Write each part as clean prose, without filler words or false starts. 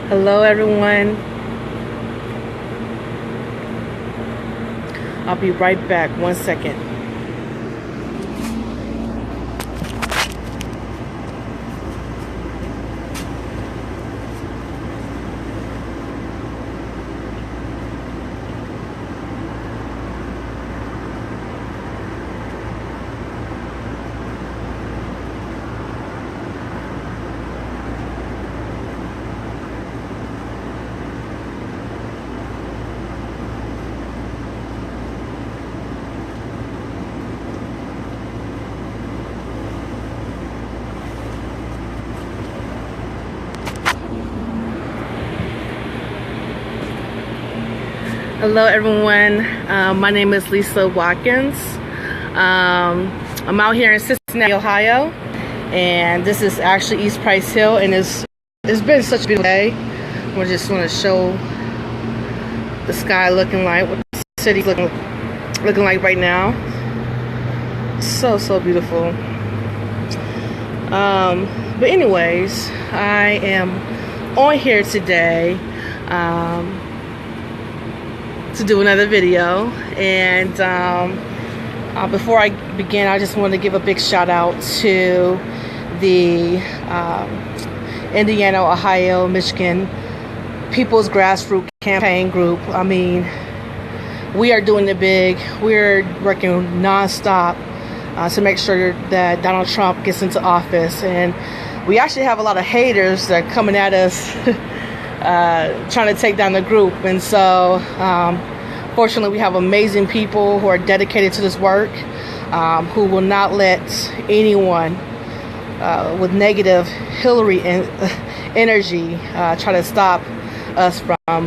Hello everyone. I'll be right back. 1 second. Hello everyone. My name is Lisa Watkins. I'm out here in Cincinnati, Ohio, and this is actually East Price Hill, and it's been such a beautiful day. I just want to show the sky looking like, what the city's looking like right now. So beautiful. But anyways, I am on here today to do another video, and before I begin, I just want to give a big shout out to the Indiana, Ohio, Michigan People's Grassroots Campaign Group. I mean, we are doing it big. We're working nonstop to make sure that Donald Trump gets into office, and we actually have a lot of haters that are coming at us trying to take down the group. And so fortunately, we have amazing people who are dedicated to this work, who will not let anyone with negative Hillary energy try to stop us from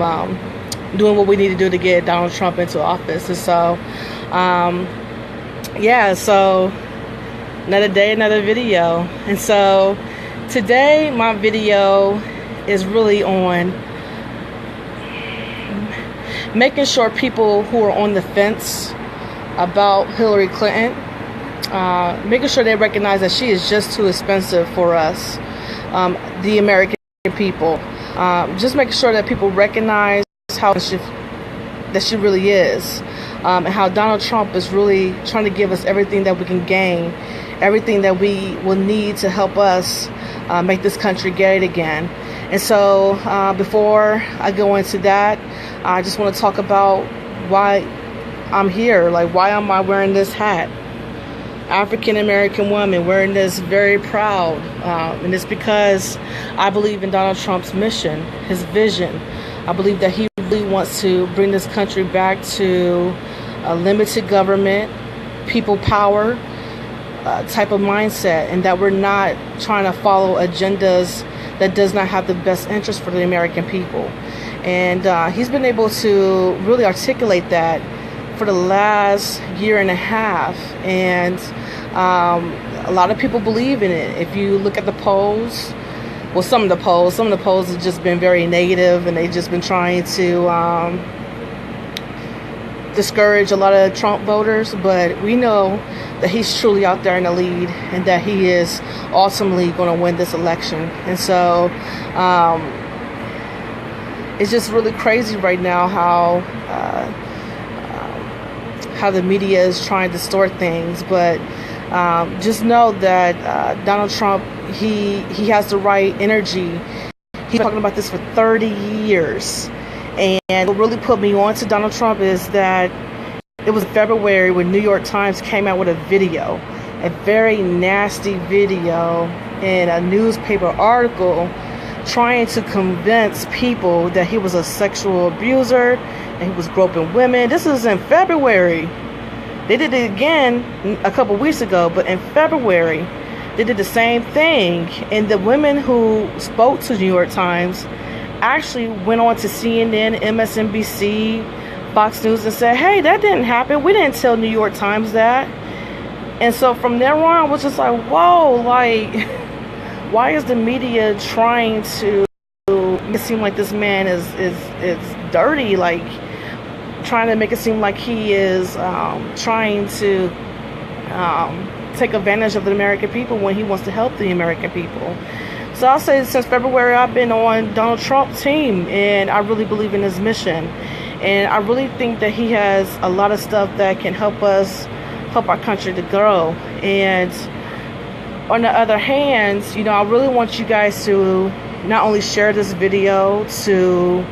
doing what we need to do to get Donald Trump into office. And so yeah, so another day, another video. And so today my video is really on making sure people who are on the fence about Hillary Clinton, making sure they recognize that she is just too expensive for us, the American people. Just making sure that people recognize how that she really is, and how Donald Trump is really trying to give us everything that we can gain, everything that we will need to help us make this country great again. And so before I go into that, I just want to talk about why I'm here. Like, why am I wearing this hat? African American woman wearing this, very proud. And it's because I believe in Donald Trump's mission, his vision. I believe that he really wants to bring this country back to a limited government, people power type of mindset, and that we're not trying to follow agendas that does not have the best interest for the American people. And he's been able to really articulate that for the last year and a half. And a lot of people believe in it. If you look at the polls, well, some of the polls have just been very negative, and they've just been trying to discourage a lot of Trump voters. But we know that he's truly out there in the lead, and that he is ultimately going to win this election. And so it's just really crazy right now how the media is trying to distort things. But just know that Donald Trump, he has the right energy. He's talking about this for 30 years. And what really put me on to Donald Trump is that it was February when New York Times came out with a video, a very nasty video in a newspaper article, trying to convince people that he was a sexual abuser and he was groping women. This is in February. They did it again a couple weeks ago, but in February they did the same thing. And the women who spoke to the New York Times actually went on to CNN, MSNBC, Fox News, and said, hey, that didn't happen. We didn't tell New York Times that. And so from there on, I was just like, whoa, like, why is the media trying to make it seem like this man is dirty, like trying to make it seem like he is trying to take advantage of the American people when he wants to help the American people? So I'll say since February, I've been on Donald Trump's team, and I really believe in his mission. And I really think that he has a lot of stuff that can help our country to grow. And on the other hand, I really want you guys to not only share this video to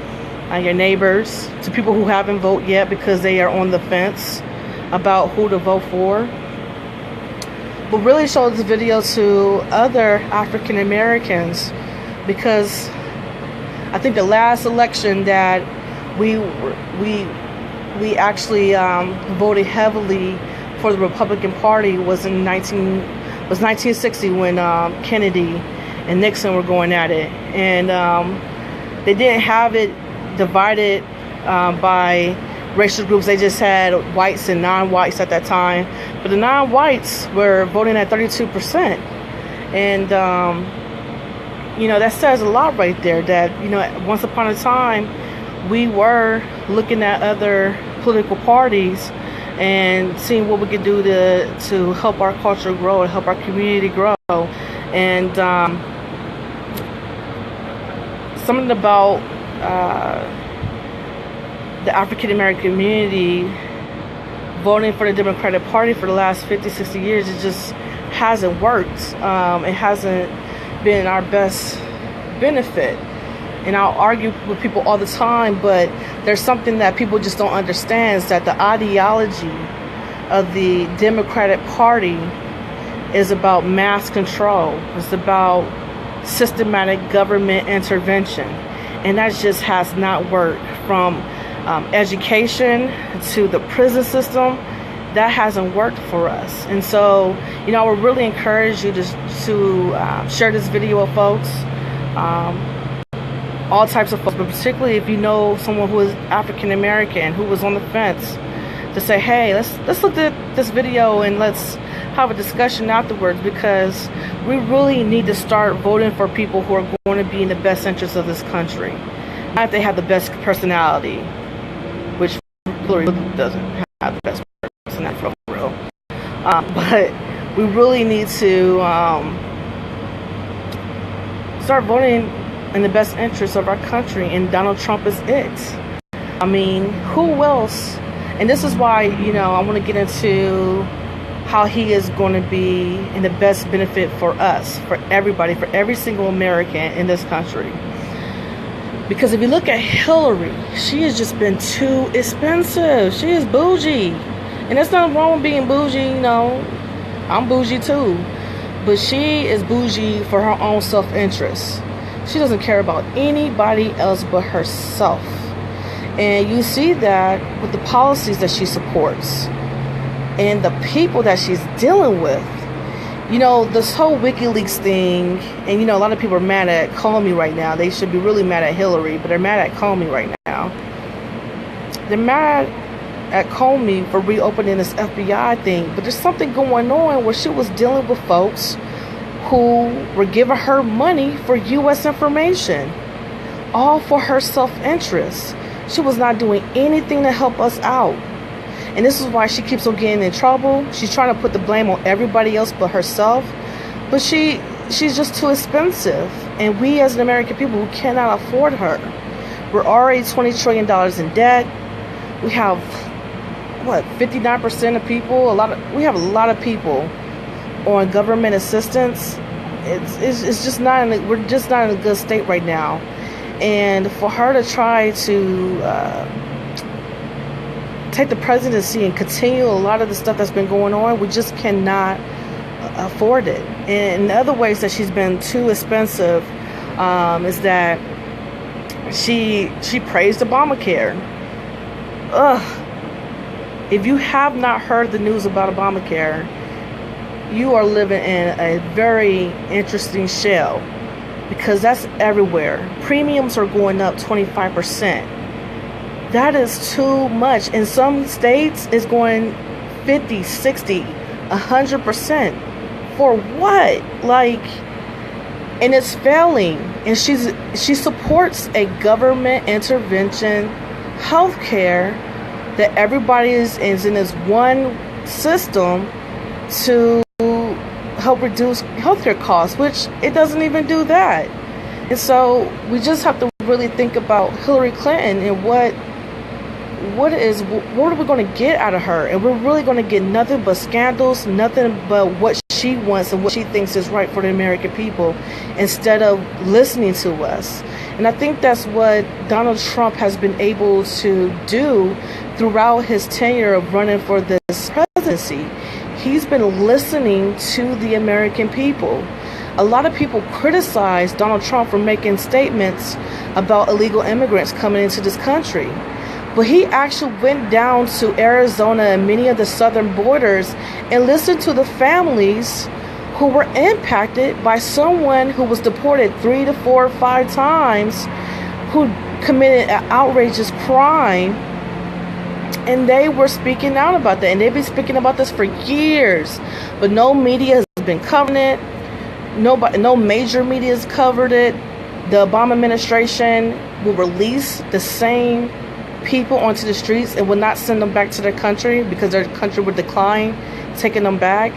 your neighbors, to people who haven't voted yet because they are on the fence about who to vote for, but really show this video to other African Americans, because I think the last election that we actually voted heavily for the Republican Party was 1960 when Kennedy and Nixon were going at it, and they didn't have it divided by racial groups. They just had whites and non-whites at that time, but the non-whites were voting at 32%, and that says a lot right there, that once upon a time we were looking at other political parties and seeing what we could do to help our culture grow and help our community grow. And something about the African American community voting for the Democratic Party for the last 50, 60 years, it just hasn't worked. It hasn't been our best benefit. And I'll argue with people all the time, but there's something that people just don't understand, is that the ideology of the Democratic Party is about mass control. It's about systematic government intervention. And that just has not worked. From education to the prison system, that hasn't worked for us. And so, I would really encourage you to share this video with folks, all types of folks, but particularly if you know someone who is African American who was on the fence, to say, hey, let's look at this video and let's have a discussion afterwards, because we really need to start voting for people who are going to be in the best interest of this country. Not if they have the best personality, which Hillary doesn't have the best personality for real. But we really need to start voting in the best interest of our country, and Donald Trump is it. I mean, who else? And this is why, I want to get into how he is going to be in the best benefit for us, for everybody, for every single American in this country. Because if you look at Hillary, she has just been too expensive. She is bougie. And there's nothing wrong with being bougie, I'm bougie too. But she is bougie for her own self-interest. She doesn't care about anybody else but herself. And you see that with the policies that she supports and the people that she's dealing with. This whole WikiLeaks thing, and a lot of people are mad at Comey right now. They should be really mad at Hillary, but they're mad at Comey right now. They're mad at Comey for reopening this FBI thing, but there's something going on where she was dealing with folks who were giving her money for U.S. information, all for her self-interest. She was not doing anything to help us out. And this is why she keeps on getting in trouble. She's trying to put the blame on everybody else but herself. But she's just too expensive. And we as an American people who cannot afford her. We're already $20 trillion in debt. We have, 59% of people? We have a lot of people on government assistance. It's just not we're just not in a good state right now. And for her to try to take the presidency and continue a lot of the stuff that's been going on, we just cannot afford it. And the other ways that she's been too expensive is that she praised Obamacare. If you have not heard the news about Obamacare, you are living in a very interesting shell, because that's everywhere. Premiums are going up 25%. That is too much. In some states, it's going 50, 60, 100%. For what? And it's failing. And she supports a government intervention healthcare that everybody is in this one system to help reduce healthcare costs, which it doesn't even do that. And so we just have to really think about Hillary Clinton and what are we going to get out of her? And we're really going to get nothing but scandals, nothing but what she wants and what she thinks is right for the American people, instead of listening to us. And I think that's what Donald Trump has been able to do throughout his tenure of running for this presidency. He's been listening to the American people. A lot of people criticize Donald Trump for making statements about illegal immigrants coming into this country. But he actually went down to Arizona and many of the southern borders and listened to the families who were impacted by someone who was deported 3 to 4 or 5 times, who committed an outrageous crime. And they were speaking out about that. And they've been speaking about this for years. But no media has been covering it. No major media has covered it. The Obama administration will release the same people onto the streets and will not send them back to their country because their country would decline taking them back.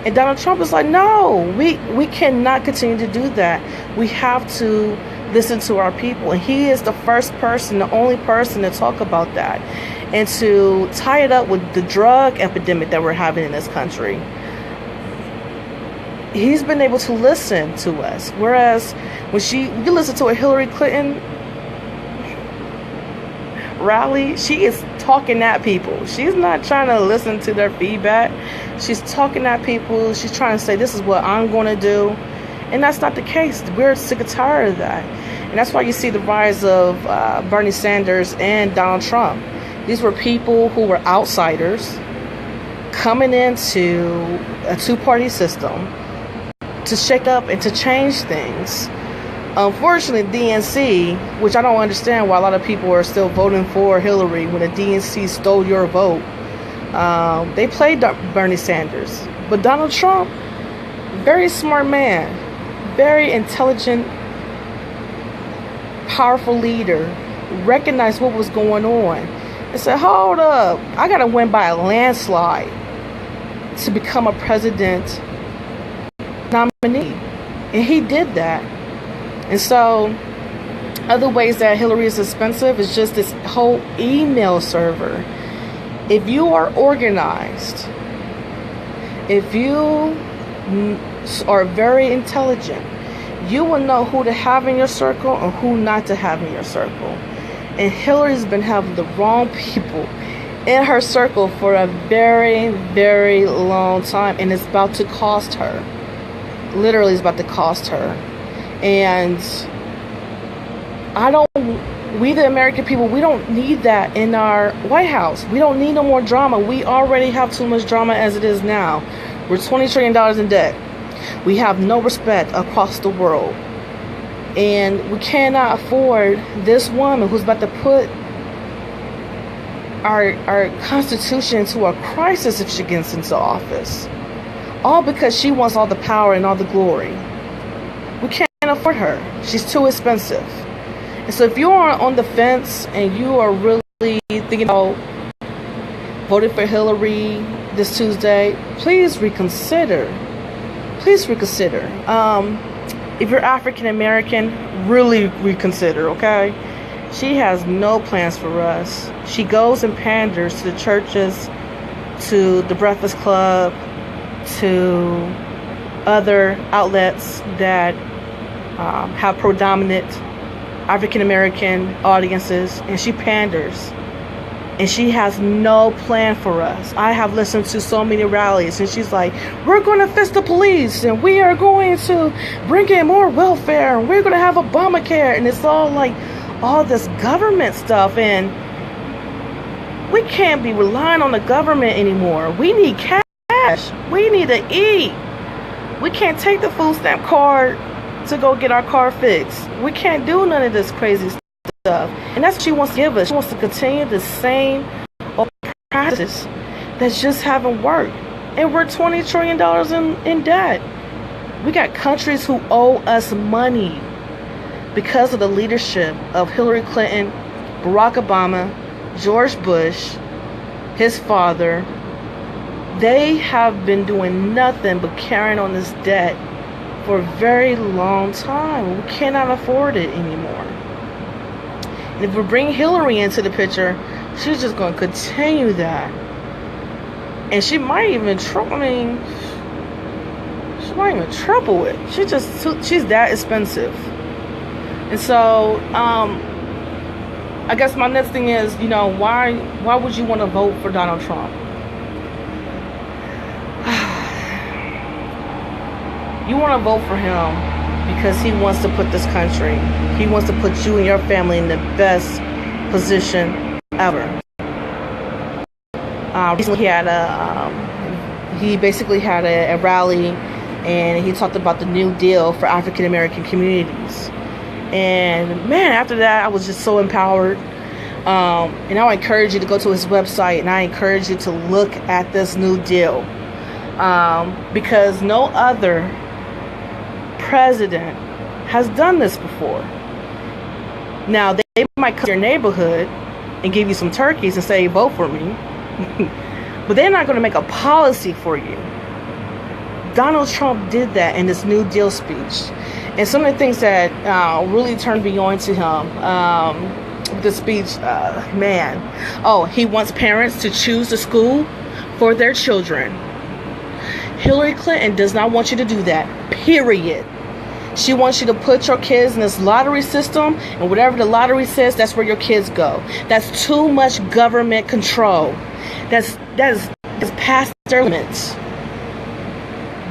And Donald Trump is like, no, we cannot continue to do that. We have to listen to our people. And he is the first person, the only person to talk about that and to tie it up with the drug epidemic that we're having in this country. He's been able to listen to us. Whereas when you listen to a Hillary Clinton rally, she is talking at people. She's not trying to listen to their feedback. She's talking at people. She's trying to say, this is what I'm going to do. And that's not the case. We're sick and tired of that. And that's why you see the rise of Bernie Sanders and Donald Trump. These were people who were outsiders coming into a two-party system to shake up and to change things. Unfortunately, DNC, which I don't understand why a lot of people are still voting for Hillary when the DNC stole your vote, they played Bernie Sanders. But Donald Trump, very smart man, very intelligent, powerful leader, recognized what was going on and said, hold up, I got to win by a landslide to become a president nominee. And he did that. And so other ways that Hillary is expensive is just this whole email server. If you are organized, if you are very intelligent, you will know who to have in your circle and who not to have in your circle. And Hillary's been having the wrong people in her circle for a very, very long time. And it's about to cost her. Literally, it's about to cost her. And we the American people, we don't need that in our White House. We don't need no more drama. We already have too much drama as it is now. We're $20 trillion in debt. We have no respect across the world. And we cannot afford this woman who's about to put our Constitution into a crisis if she gets into office. All because she wants all the power and all the glory. We can't afford her. She's too expensive. And so if you are on the fence and you are really thinking about voting for Hillary this Tuesday, please reconsider. Please reconsider. If you're African American, really reconsider, okay? She has no plans for us. She goes and panders to the churches, to the Breakfast Club, to other outlets that have predominant African American audiences, and she panders. And she has no plan for us. I have listened to so many rallies, and she's like, we're going to fix the police, and we are going to bring in more welfare, and we're going to have Obamacare. And it's all like all this government stuff. And we can't be relying on the government anymore. We need cash. We need to eat. We can't take the food stamp card to go get our car fixed. We can't do none of this crazy stuff. And that's what she wants to give us. She wants to continue the same practice that just haven't worked. And we're $20 trillion in debt. We got countries who owe us money because of the leadership of Hillary Clinton, Barack Obama, George Bush, his father, They have been doing nothing but carrying on this debt for a very long time. We cannot afford it anymore. And if we bring Hillary into the picture, she's just going to continue that. And she might even triple it. She's that expensive. And so, I guess my next thing is, why would you want to vote for Donald Trump? You want to vote for him because he wants to put this country, he wants to put you and your family in the best position ever. Recently he basically had a rally, and he talked about the New Deal for African American communities. And man, after that, I was just so empowered. And I encourage you to go to his website, and I encourage you to look at this New Deal, because no other president has done this before. Now, they might come to your neighborhood and give you some turkeys and say, vote for me. But they're not going to make a policy for you. Donald Trump did that in this New Deal speech. And some of the things that really turned me on to him with the speech, he wants parents to choose the school for their children. Hillary Clinton does not want you to do that, period. She wants you to put your kids in this lottery system, and whatever the lottery says, that's where your kids go. That's too much government control. That's past their limits.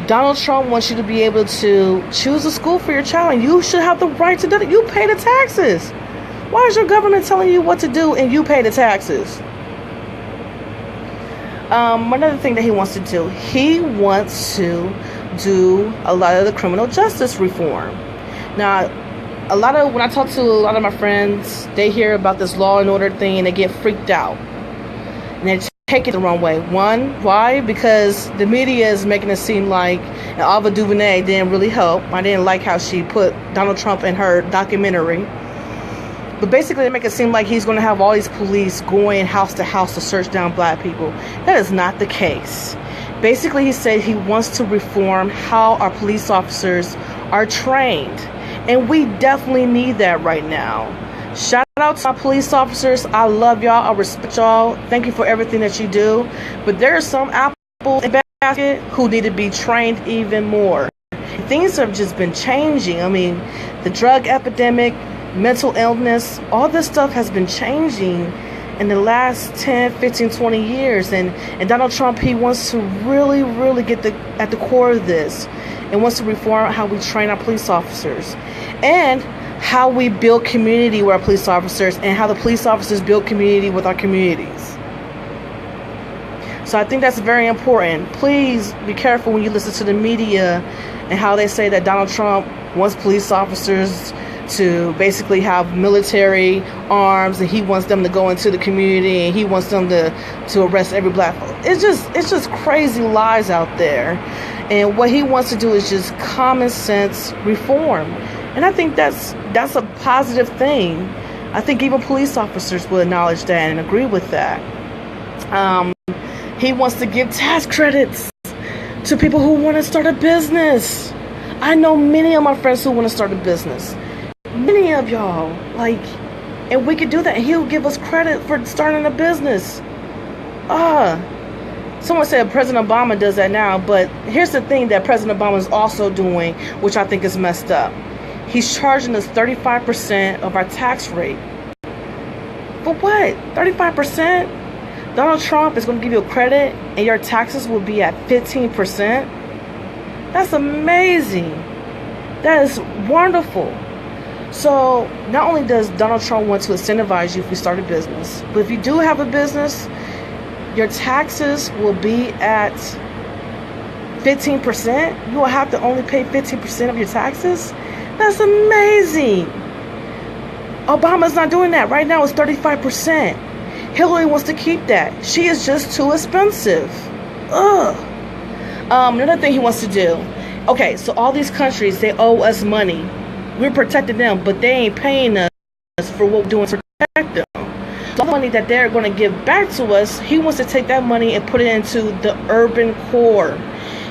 Donald Trump wants you to be able to choose a school for your child, and you should have the right to do it. You pay the taxes. Why is your government telling you what to do and you pay the taxes? Another thing that he wants to do, he wants to do a lot of the criminal justice reform. Now, when I talk to a lot of my friends, they hear about this law and order thing and they get freaked out. And they take it the wrong way. One, why? Because the media is making it seem like Ava DuVernay didn't really help. I didn't like how she put Donald Trump in her documentary. But basically, they make it seem like he's going to have all these police going house to house to search down black people. That is not the case. Basically, he said he wants to reform how our police officers are trained. And we definitely need that right now. Shout out to our police officers. I love y'all. I respect y'all. Thank you for everything that you do. But there are some apples in the basket who need to be trained even more. Things have just been changing. I mean, the drug epidemic, mental illness, all this stuff has been changing in the last 10, 15, 20 years. And Donald Trump, he wants to really, really get at the core of this and wants to reform how we train our police officers and how we build community with our police officers and how the police officers build community with our communities. So I think that's very important. Please be careful when you listen to the media and how they say that Donald Trump wants police officers to basically have military arms, and he wants them to go into the community, and he wants them to arrest every black person. It's just crazy lies out there. And what he wants to do is just common sense reform. And I think that's a positive thing. I think even police officers will acknowledge that and agree with that. He wants to give tax credits to people who want to start a business. I know many of my friends who want to start a business. Many of y'all, and we could do that, and he'll give us credit for starting a business. Someone said President Obama does that now, but here's the thing that President Obama is also doing, which I think is messed up. He's charging us 35% of our tax rate. For what? 35%? Donald Trump is going to give you a credit, and your taxes will be at 15%? That's amazing. That is wonderful. So not only does Donald Trump want to incentivize you if you start a business, but if you do have a business, your taxes will be at 15%. You will have to only pay 15% of your taxes. That's amazing. Obama's not doing that. Right now it's 35%. Hillary wants to keep that. She is just too expensive. Another thing he wants to do. Okay, so all these countries, they owe us money. We're protecting them, but they ain't paying us for what we're doing to protect them. the money that they're going to give back to us, he wants to take that money and put it into the urban core.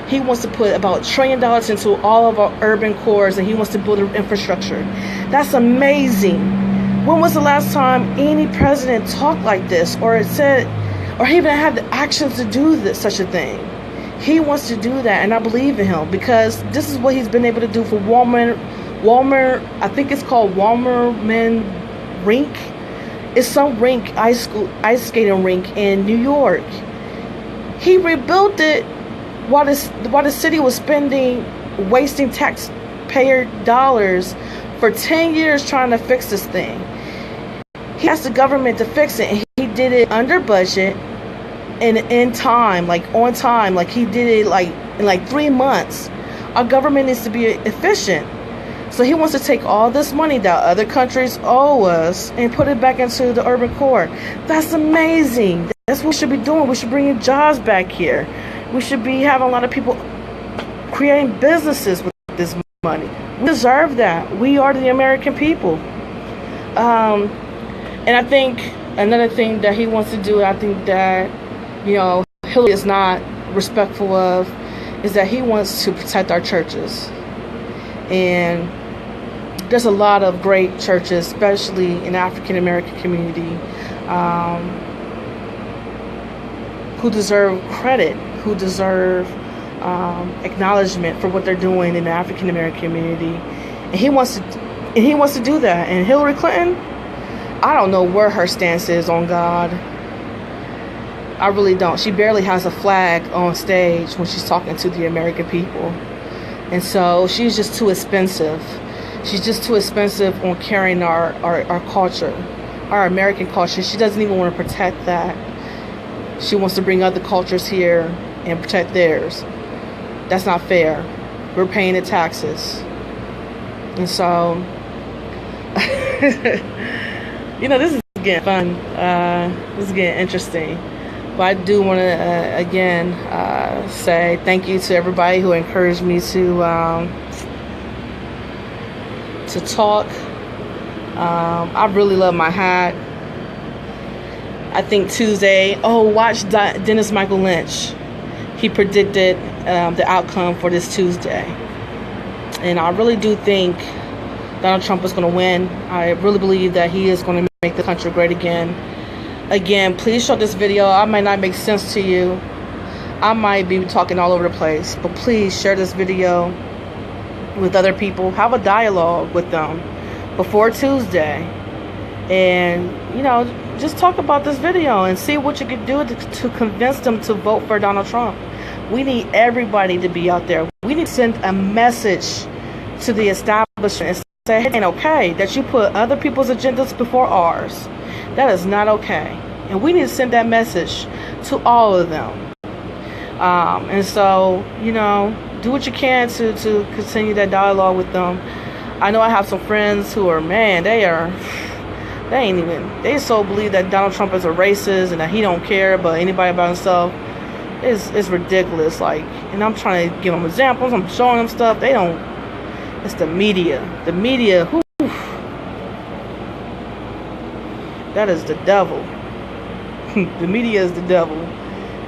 He wants to put about $1 trillion into all of our urban cores, and he wants to build infrastructure. That's amazing. When was the last time any president talked like this, or said, or even had the actions to do this, such a thing? He wants to do that, and I believe in him, because this is what he's been able to do for Walmart. I think it's called Walmerman Rink. It's some rink, ice skating rink in New York. He rebuilt it while the city was wasting taxpayer dollars for 10 years trying to fix this thing. He asked the government to fix it, and he did it under budget and in time, like on time. Like he did it in 3 months. Our government needs to be efficient. So he wants to take all this money that other countries owe us and put it back into the urban core. That's amazing. That's what we should be doing. We should bring jobs back here. We should be having a lot of people creating businesses with this money. We deserve that. We are the American people. And I think another thing that he wants to do, I think that, Hillary is not respectful of, is that he wants to protect our churches. And there's a lot of great churches, especially in the African American community, who deserve credit, who deserve acknowledgement for what they're doing in the African American community. And he wants to do that. And Hillary Clinton, I don't know where her stance is on God. I really don't. She barely has a flag on stage when she's talking to the American people. And so she's just too expensive. She's just too expensive on carrying our culture, our American culture. She doesn't even want to protect that. She wants to bring other cultures here and protect theirs. That's not fair. We're paying the taxes. And so, this is getting fun. This is getting interesting. But I do want to, again, say thank you to everybody who encouraged me to talk. I really love my hat. I think Tuesday, watch Dennis Michael Lynch. He predicted the outcome for this Tuesday. And I really do think Donald Trump is going to win. I really believe that he is going to make the country great again. Again, please show this video. I might not make sense to you. I might be talking all over the place. But please share this video with other people. Have a dialogue with them before Tuesday. And, just talk about this video and see what you can do to convince them to vote for Donald Trump. We need everybody to be out there. We need to send a message to the establishment and say, hey, it ain't okay that you put other people's agendas before ours. That is not okay. And we need to send that message to all of them. And so, do what you can to continue that dialogue with them. I know I have some friends who are, they so believe that Donald Trump is a racist and that he don't care about anybody about himself. It's ridiculous. And I'm trying to give them examples. I'm showing them stuff. They don't. It's the media. The media. That is the devil. The media is the devil.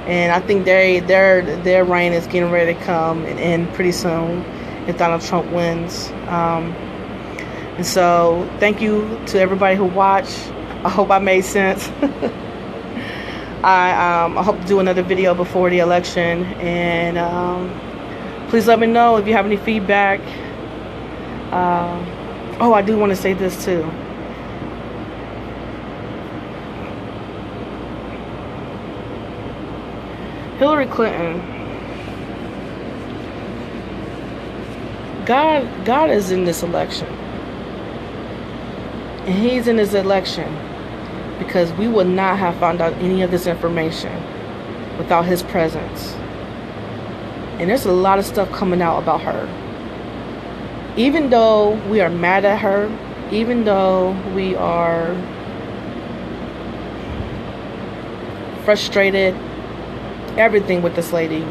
And I think their reign is getting ready to come and end pretty soon if Donald Trump wins. And so, thank you to everybody who watched. I hope I made sense. I hope to do another video before the election. And please let me know if you have any feedback. I do want to say this too. Hillary Clinton, God is in this election. And he's in this election because we would not have found out any of this information without his presence. And there's a lot of stuff coming out about her. Even though we are mad at her, even though we are frustrated, everything with this lady,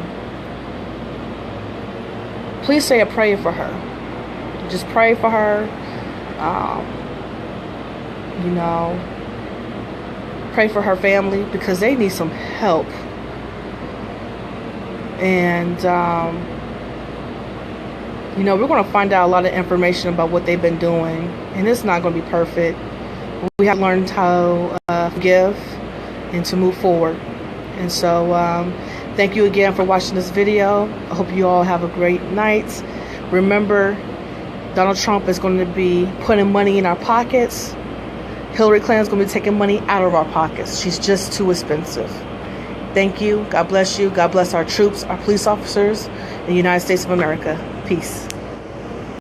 please say a prayer for her. Just pray for her. Pray for her family because they need some help. And, you know, we're going to find out a lot of information about what they've been doing. And it's not going to be perfect. We have learned how to forgive and to move forward. And so thank you again for watching this video. I hope you all have a great night. Remember, Donald Trump is going to be putting money in our pockets. Hillary Clinton is going to be taking money out of our pockets. She's just too expensive. Thank you. God bless you. God bless our troops, our police officers in the United States of America. Peace.